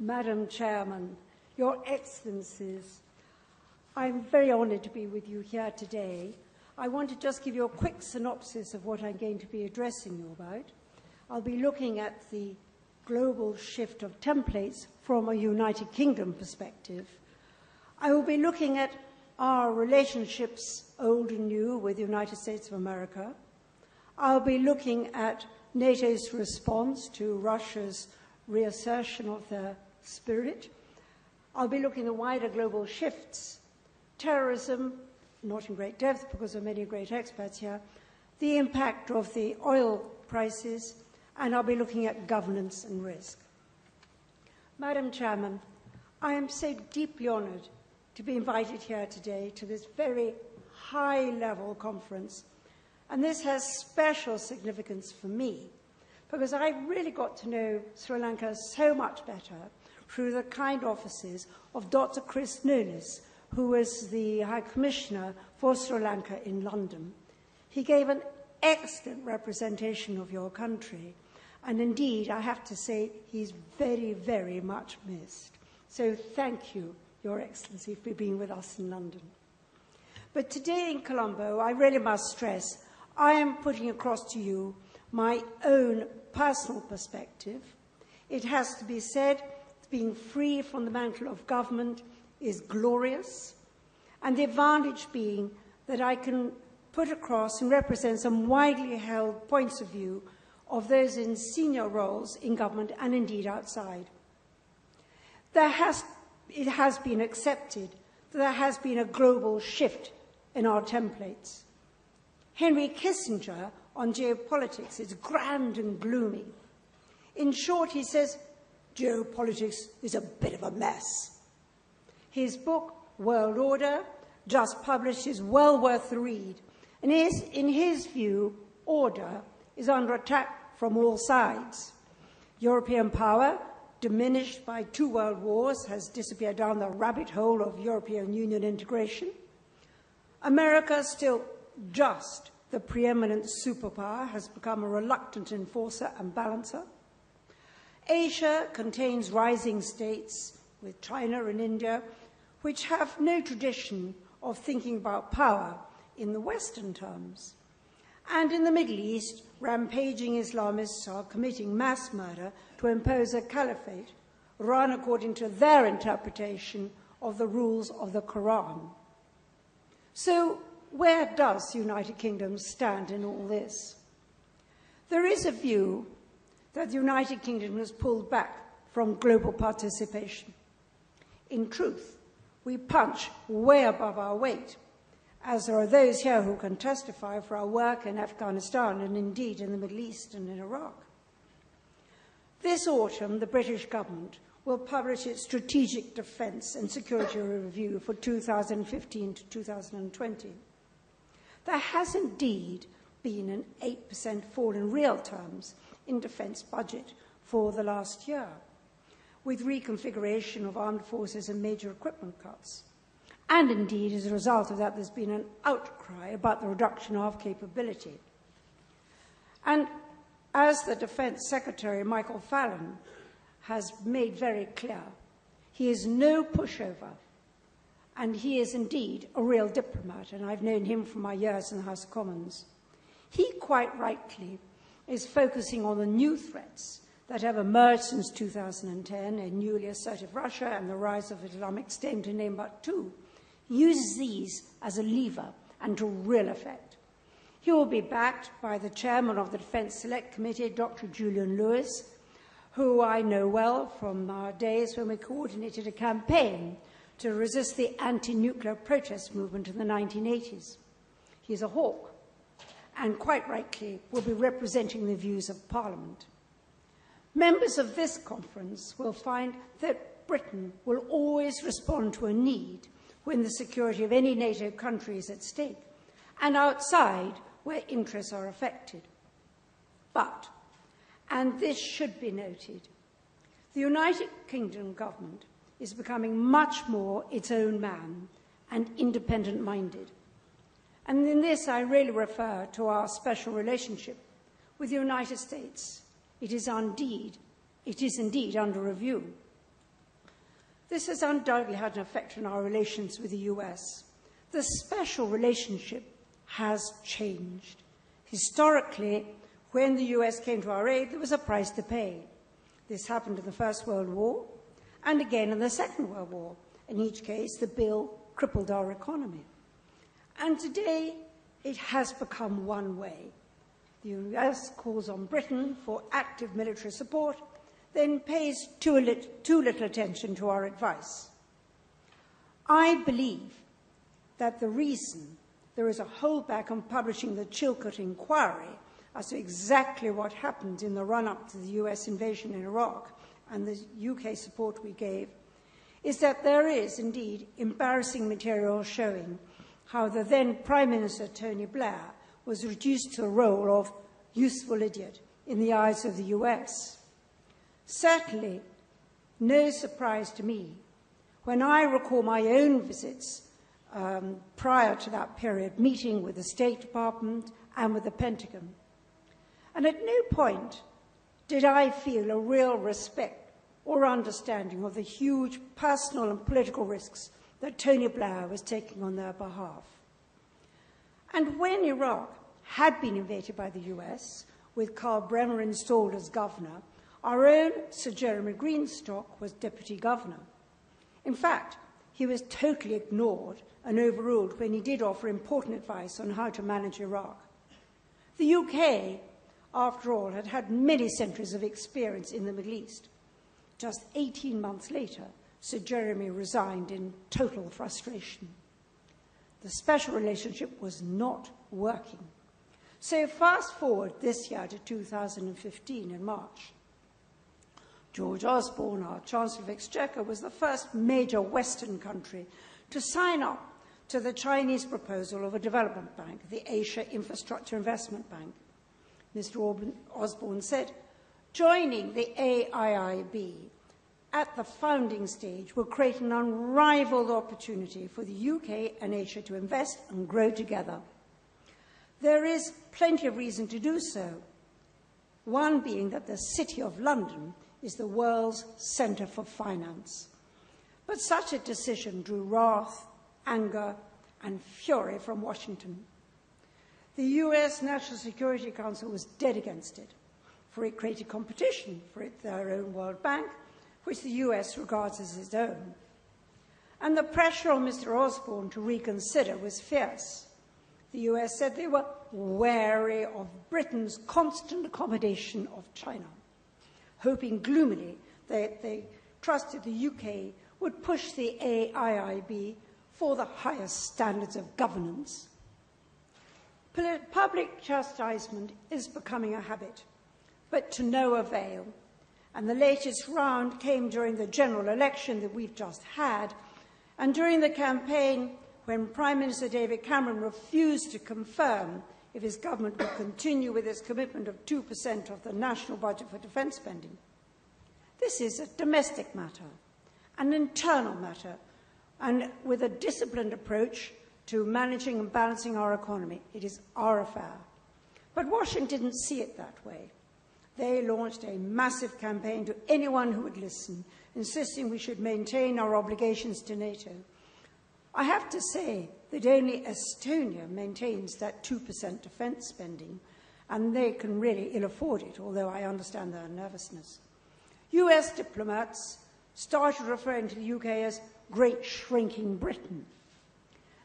Madam Chairman, Your Excellencies, I'm very honoured to be with you here today. I want to just give you a quick synopsis of what I'm going to be addressing you about. I'll be looking at the global shift of templates from a United Kingdom perspective. I will be looking at our relationships, old and new, with the United States of America. I'll be looking at NATO's response to Russia's reassertion of their spirit. I'll be looking at wider global shifts, terrorism, not in great depth because there are many great experts here, the impact of the oil prices, and I'll be looking at governance and risk. Madam Chairman, I am so deeply honoured to be invited here today to this very high-level conference, and this has special significance for me because I really got to know Sri Lanka so much better through the kind offices of Dr. Chris Nunes, who was the High Commissioner for Sri Lanka in London. He gave an excellent representation of your country, and indeed, I have to say, he's very, very much missed. So thank you, Your Excellency, for being with us in London. But today in Colombo, I really must stress, I am putting across to you my own personal perspective. It has to be said, being free from the mantle of government is glorious, and the advantage being that I can put across and represent some widely held points of view of those in senior roles in government and indeed outside. It has been accepted that there has been a global shift in our templates. Henry Kissinger on geopolitics is grand and gloomy. In short, he says, geopolitics is a bit of a mess. His book, World Order, just published, is well worth the read. And in his view, order is under attack from all sides. European power, diminished by 2 world wars, has disappeared down the rabbit hole of European Union integration. America, still just the preeminent superpower, has become a reluctant enforcer and balancer. Asia contains rising states with China and India, which have no tradition of thinking about power in the Western terms. And in the Middle East, rampaging Islamists are committing mass murder to impose a caliphate run according to their interpretation of the rules of the Quran. So where does the United Kingdom stand in all this? There is a view that the United Kingdom has pulled back from global participation. In truth, we punch way above our weight, as there are those here who can testify for our work in Afghanistan and indeed in the Middle East and in Iraq. This autumn, the British government will publish its Strategic Defence and Security Review for 2015 to 2020. There has indeed been an 8% fall in real terms in defence budget for the last year, with reconfiguration of armed forces and major equipment cuts. And indeed, as a result of that, there's been an outcry about the reduction of capability. And as the Defence Secretary, Michael Fallon, has made very clear, he is no pushover, and he is indeed a real diplomat, and I've known him from my years in the House of Commons. He quite rightly is focusing on the new threats that have emerged since 2010, a newly assertive Russia and the rise of Islamic State, to name but 2. He uses these as a lever and to real effect. He will be backed by the chairman of the Defence Select Committee, Dr. Julian Lewis, who I know well from our days when we coordinated a campaign to resist the anti-nuclear protest movement in the 1980s. He's a hawk, and quite rightly will be representing the views of Parliament. Members of this conference will find that Britain will always respond to a need when the security of any NATO country is at stake, and outside where interests are affected. But, and this should be noted, the United Kingdom government is becoming much more its own man and independent-minded. And in this, I really refer to our special relationship with the United States. It is indeed under review. This has undoubtedly had an effect on our relations with the US. The special relationship has changed. Historically, when the US came to our aid, there was a price to pay. This happened in the First World War and again in the Second World War. In each case, the bill crippled our economy. And today, it has become one way. The US calls on Britain for active military support, then pays too little attention to our advice. I believe that the reason there is a holdback on publishing the Chilcot inquiry as to exactly what happened in the run-up to the US invasion in Iraq and the UK support we gave is that there is indeed embarrassing material showing how the then Prime Minister Tony Blair was reduced to the role of useful idiot in the eyes of the US. Certainly, no surprise to me when I recall my own visits prior to that period, meeting with the State Department and with the Pentagon. And at no point did I feel a real respect or understanding of the huge personal and political risks that Tony Blair was taking on their behalf. And when Iraq had been invaded by the US, with Carl Bremer installed as governor, our own Sir Jeremy Greenstock was deputy governor. In fact, he was totally ignored and overruled when he did offer important advice on how to manage Iraq. The UK, after all, had had many centuries of experience in the Middle East. Just 18 months later, Sir Jeremy resigned in total frustration. The special relationship was not working. So fast forward this year to 2015 in March. George Osborne, our Chancellor of Exchequer, was the first major Western country to sign up to the Chinese proposal of a development bank, the Asia Infrastructure Investment Bank. Mr. Osborne said, joining the AIIB at the founding stage will create an unrivaled opportunity for the UK and Asia to invest and grow together. There is plenty of reason to do so, one being that the City of London is the world's centre for finance. But such a decision drew wrath, anger, and fury from Washington. The US National Security Council was dead against it, for it created competition for their own World Bank, which the US regards as its own. And the pressure on Mr. Osborne to reconsider was fierce. The US said they were wary of Britain's constant accommodation of China, hoping gloomily that they trusted the UK would push the AIIB for the highest standards of governance. Public chastisement is becoming a habit, but to no avail. And the latest round came during the general election that we've just had, and during the campaign when Prime Minister David Cameron refused to confirm if his government would continue with its commitment of 2% of the national budget for defence spending. This is a domestic matter, an internal matter, and with a disciplined approach to managing and balancing our economy. It is our affair. But Washington didn't see it that way. They launched a massive campaign to anyone who would listen, insisting we should maintain our obligations to NATO. I have to say that only Estonia maintains that 2% defence spending, and they can really ill afford it, although I understand their nervousness. US diplomats started referring to the UK as Great Shrinking Britain.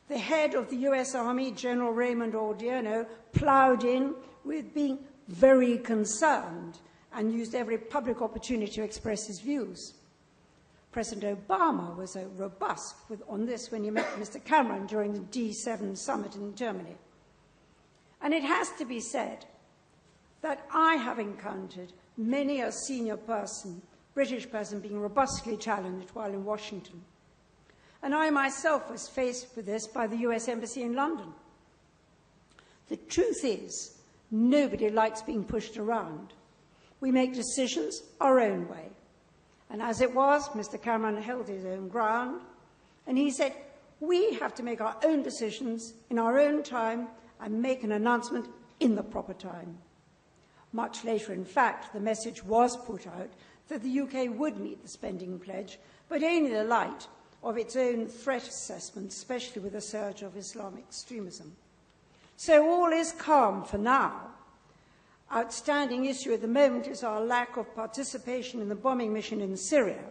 The head of the US Army, General Raymond Odierno, ploughed in with being very concerned and used every public opportunity to express his views. President Obama was robust on this when he met Mr. Cameron during the G7 summit in Germany. And it has to be said that I have encountered many a senior person, British person, being robustly challenged while in Washington. And I myself was faced with this by the US Embassy in London. The truth is, nobody likes being pushed around. We make decisions our own way. And as it was, Mr. Cameron held his own ground, and he said, we have to make our own decisions in our own time and make an announcement in the proper time. Much later, in fact, the message was put out that the UK would meet the spending pledge, but only in the light of its own threat assessment, especially with the surge of Islamic extremism. So all is calm for now. Outstanding issue at the moment is our lack of participation in the bombing mission in Syria.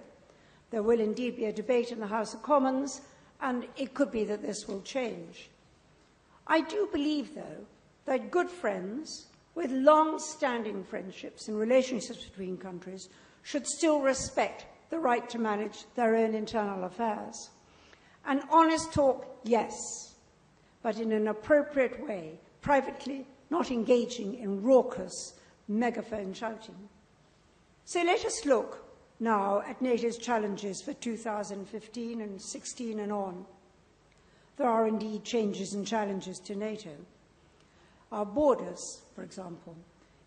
There will indeed be a debate in the House of Commons, and it could be that this will change. I do believe, though, that good friends with long-standing friendships and relationships between countries should still respect the right to manage their own internal affairs. And honest talk, yes, but in an appropriate way, privately, not engaging in raucous megaphone shouting. So let us look now at NATO's challenges for 2015 and 16 and on. There are indeed changes and challenges to NATO. Our borders, for example.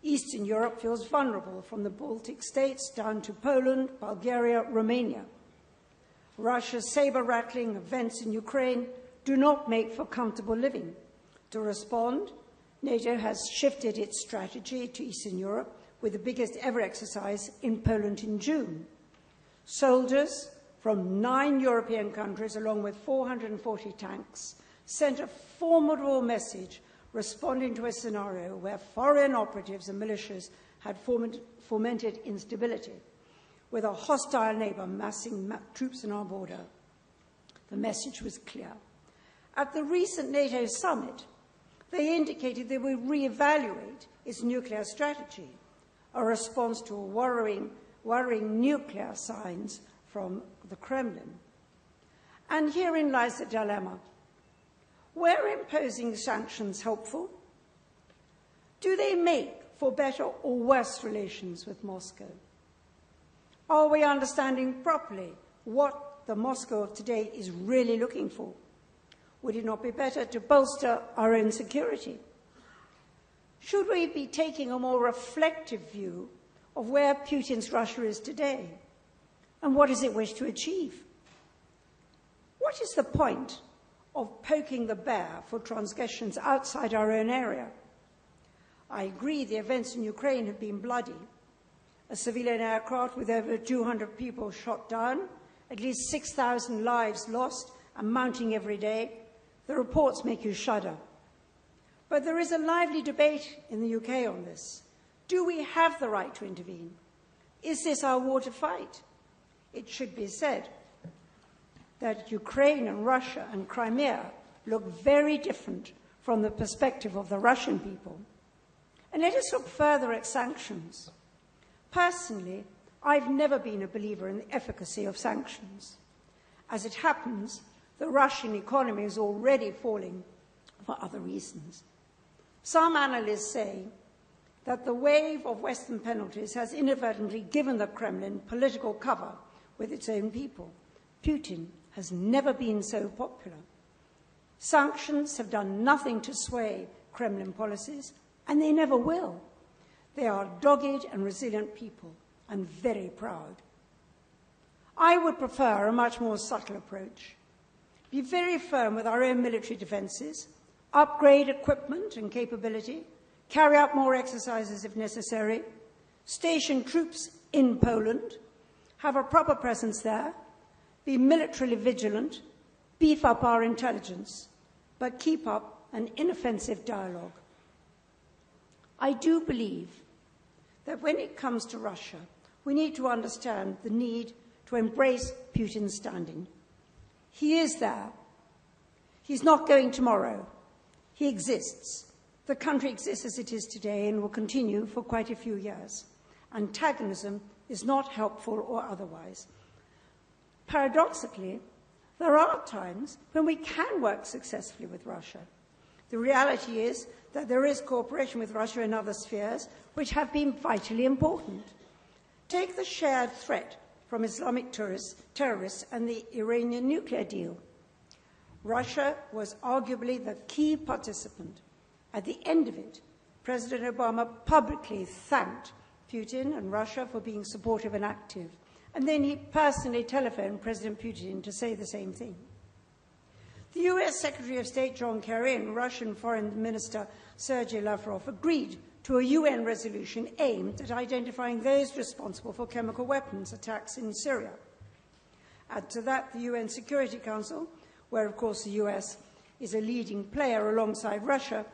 Eastern Europe feels vulnerable, from the Baltic states down to Poland, Bulgaria, Romania. Russia's saber-rattling events in Ukraine do not make for comfortable living. To respond, NATO has shifted its strategy to Eastern Europe with the biggest ever exercise in Poland in June. Soldiers from 9 European countries, along with 440 tanks, sent a formidable message responding to a scenario where foreign operatives and militias had fomented instability, with a hostile neighbour massing troops on our border. The message was clear. At the recent NATO summit, they indicated they would reevaluate its nuclear strategy, a response to worrying nuclear signs from the Kremlin. And herein lies the dilemma. Were imposing sanctions helpful? Do they make for better or worse relations with Moscow? Are we understanding properly what the Moscow of today is really looking for? Would it not be better to bolster our own security? Should we be taking a more reflective view of where Putin's Russia is today? And what does it wish to achieve? What is the point of poking the bear for transgressions outside our own area? I agree the events in Ukraine have been bloody. A civilian aircraft with over 200 people shot down, at least 6,000 lives lost and mounting every day. The reports make you shudder. But there is a lively debate in the UK on this. Do we have the right to intervene? Is this our war to fight? It should be said that Ukraine and Russia and Crimea look very different from the perspective of the Russian people. And let us look further at sanctions. Personally, I've never been a believer in the efficacy of sanctions. As it happens, the Russian economy is already falling for other reasons. Some analysts say that the wave of Western penalties has inadvertently given the Kremlin political cover with its own people. Putin has never been so popular. Sanctions have done nothing to sway Kremlin policies, and they never will. They are dogged and resilient people, and very proud. I would prefer a much more subtle approach. Be very firm with our own military defences, upgrade equipment and capability, carry out more exercises if necessary, station troops in Poland, have a proper presence there, be militarily vigilant, beef up our intelligence, but keep up an inoffensive dialogue. I do believe that when it comes to Russia, we need to understand the need to embrace Putin's standing. He is there. He's not going tomorrow. He exists. The country exists as it is today and will continue for quite a few years. Antagonism is not helpful or otherwise. Paradoxically, there are times when we can work successfully with Russia. The reality is that there is cooperation with Russia in other spheres which have been vitally important. Take the shared threat from Islamic terrorists and the Iranian nuclear deal. Russia was arguably the key participant. At the end of it, President Obama publicly thanked Putin and Russia for being supportive and active, and then he personally telephoned President Putin to say the same thing. The US Secretary of State John Kerry and Russian Foreign Minister Sergei Lavrov agreed to a UN resolution aimed at identifying those responsible for chemical weapons attacks in Syria. Add to that the UN Security Council, where of course the US is a leading player alongside Russia,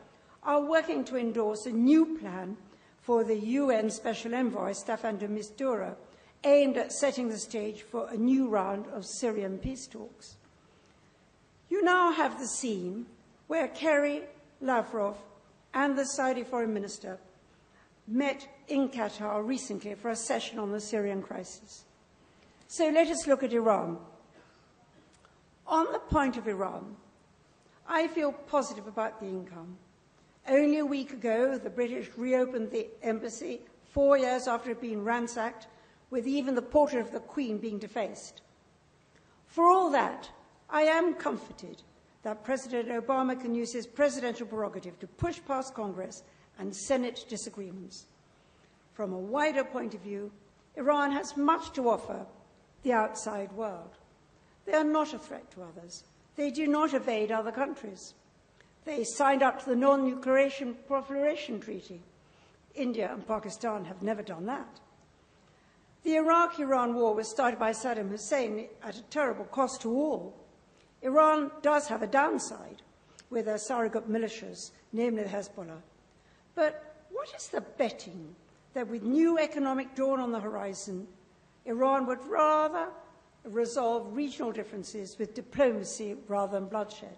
are working to endorse a new plan for the UN Special Envoy, Staffan de Mistura, aimed at setting the stage for a new round of Syrian peace talks. You now have the scene where Kerry, Lavrov, and the Saudi foreign minister met in Qatar recently for a session on the Syrian crisis. So let us look at Iran. On the point of Iran, I feel positive about the income. Only a week ago, the British reopened the embassy 4 years after it had been ransacked, with even the portrait of the Queen being defaced. For all that, I am comforted that President Obama can use his presidential prerogative to push past Congress and Senate disagreements. From a wider point of view, Iran has much to offer the outside world. They are not a threat to others. They do not evade other countries. They signed up to the Non-Proliferation Treaty. India and Pakistan have never done that. The Iraq-Iran war was started by Saddam Hussein at a terrible cost to all. Iran does have a downside with their surrogate militias, namely Hezbollah. But what is the betting that with new economic dawn on the horizon, Iran would rather resolve regional differences with diplomacy rather than bloodshed?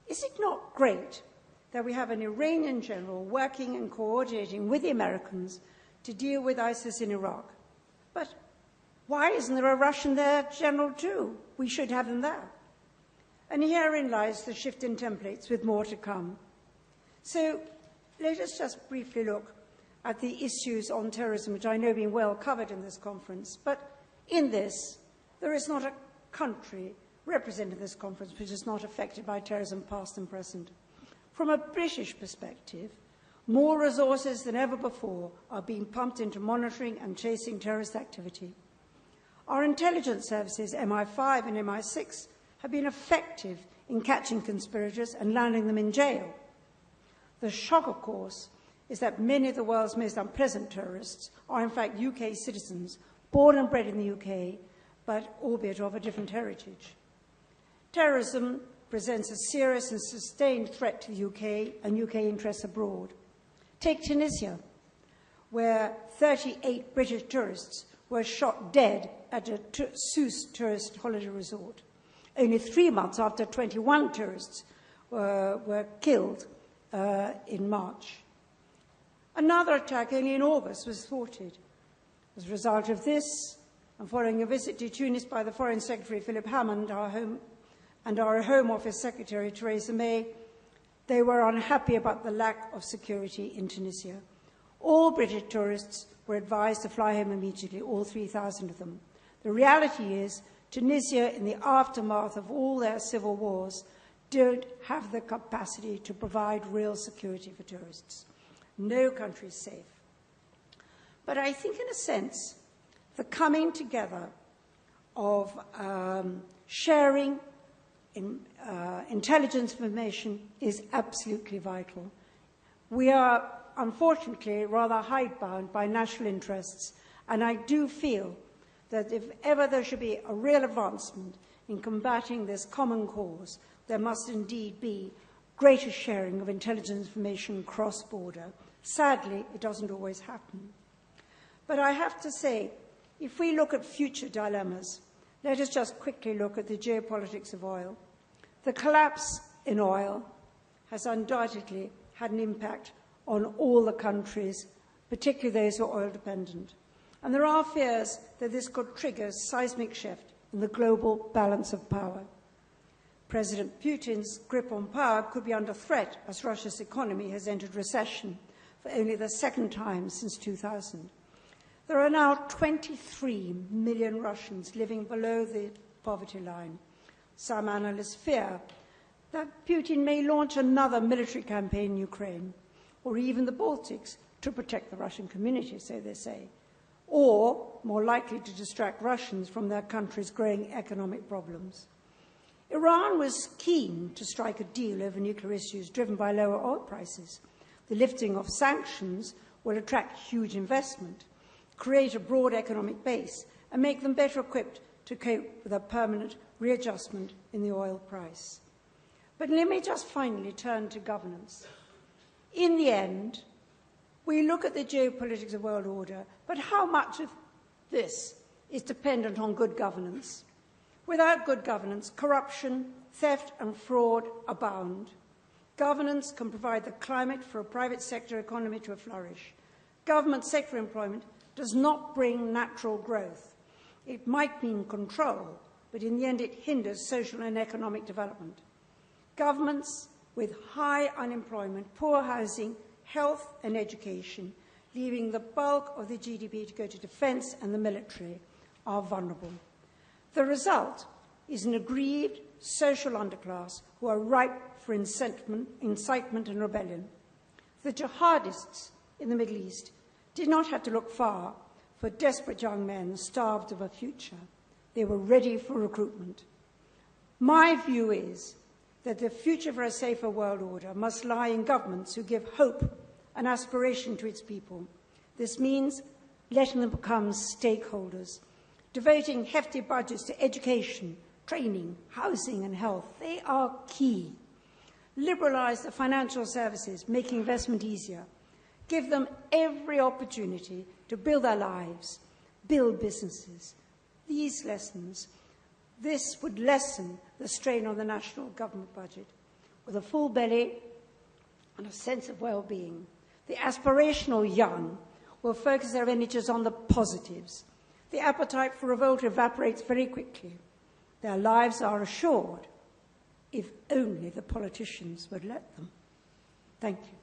Is it not great that we have an Iranian general working and coordinating with the Americans to deal with ISIS in Iraq? But why isn't there a Russian there general too? We should have them there. And herein lies the shift in templates, with more to come. So let us just briefly look at the issues on terrorism, which I know have been well covered in this conference. But in this, there is not a country represented in this conference which is not affected by terrorism, past and present. From a British perspective, more resources than ever before are being pumped into monitoring and chasing terrorist activity. Our intelligence services, MI5 and MI6, have been effective in catching conspirators and landing them in jail. The shock, of course, is that many of the world's most unpleasant terrorists are in fact UK citizens, born and bred in the UK, but albeit of a different heritage. Terrorism presents a serious and sustained threat to the UK and UK interests abroad. Take Tunisia, where 38 British tourists were shot dead at a Sousse tourist holiday resort, only 3 months after 21 tourists were killed in March. Another attack only in August was thwarted. As a result of this, and following a visit to Tunis by the Foreign Secretary Philip Hammond, our Home Office Secretary Theresa May, they were unhappy about the lack of security in Tunisia. All British tourists were advised to fly home immediately, all 3,000 of them. The reality is, Tunisia, in the aftermath of all their civil wars, don't have the capacity to provide real security for tourists. No country is safe. But I think, in a sense, the coming together of sharing intelligence information is absolutely vital. We are, unfortunately, rather hidebound by national interests, and I do feel that if ever there should be a real advancement in combating this common cause, there must indeed be greater sharing of intelligence information cross-border. Sadly, it doesn't always happen. But I have to say, if we look at future dilemmas, let us just quickly look at the geopolitics of oil. The collapse in oil has undoubtedly had an impact on all the countries, particularly those who are oil-dependent. And there are fears that this could trigger a seismic shift in the global balance of power. President Putin's grip on power could be under threat as Russia's economy has entered recession for only the second time since 2000. There are now 23 million Russians living below the poverty line. Some analysts fear that Putin may launch another military campaign in Ukraine, or even the Baltics, to protect the Russian community, so they say, or, more likely, to distract Russians from their country's growing economic problems. Iran was keen to strike a deal over nuclear issues driven by lower oil prices, The lifting of sanctions will attract huge investment, create a broad economic base, and make them better equipped to cope with a permanent readjustment in the oil price. But let me just finally turn to governance. In the end, we look at the geopolitics of world order, but how much of this is dependent on good governance? Without good governance, corruption, theft, and fraud abound. Governance can provide the climate for a private sector economy to flourish. Government sector employment does not bring natural growth. It might mean control, but in the end it hinders social and economic development. Governments with high unemployment, poor housing, health and education, leaving the bulk of the GDP to go to defence and the military, are vulnerable. The result is an aggrieved social underclass who are ripe for incitement and rebellion. The jihadists in the Middle East did not have to look far for desperate young men starved of a future. They were ready for recruitment. My view is that the future for a safer world order must lie in governments who give hope and aspiration to its people. This means letting them become stakeholders, devoting hefty budgets to education, training, housing and health. They are key. Liberalise the financial services, making investment easier. Give them every opportunity to build their lives, build businesses. This would lessen the strain on the national government budget. With a full belly and a sense of well-being, the aspirational young will focus their energies on the positives. The appetite for revolt evaporates very quickly. Their lives are assured, if only the politicians would let them. Thank you.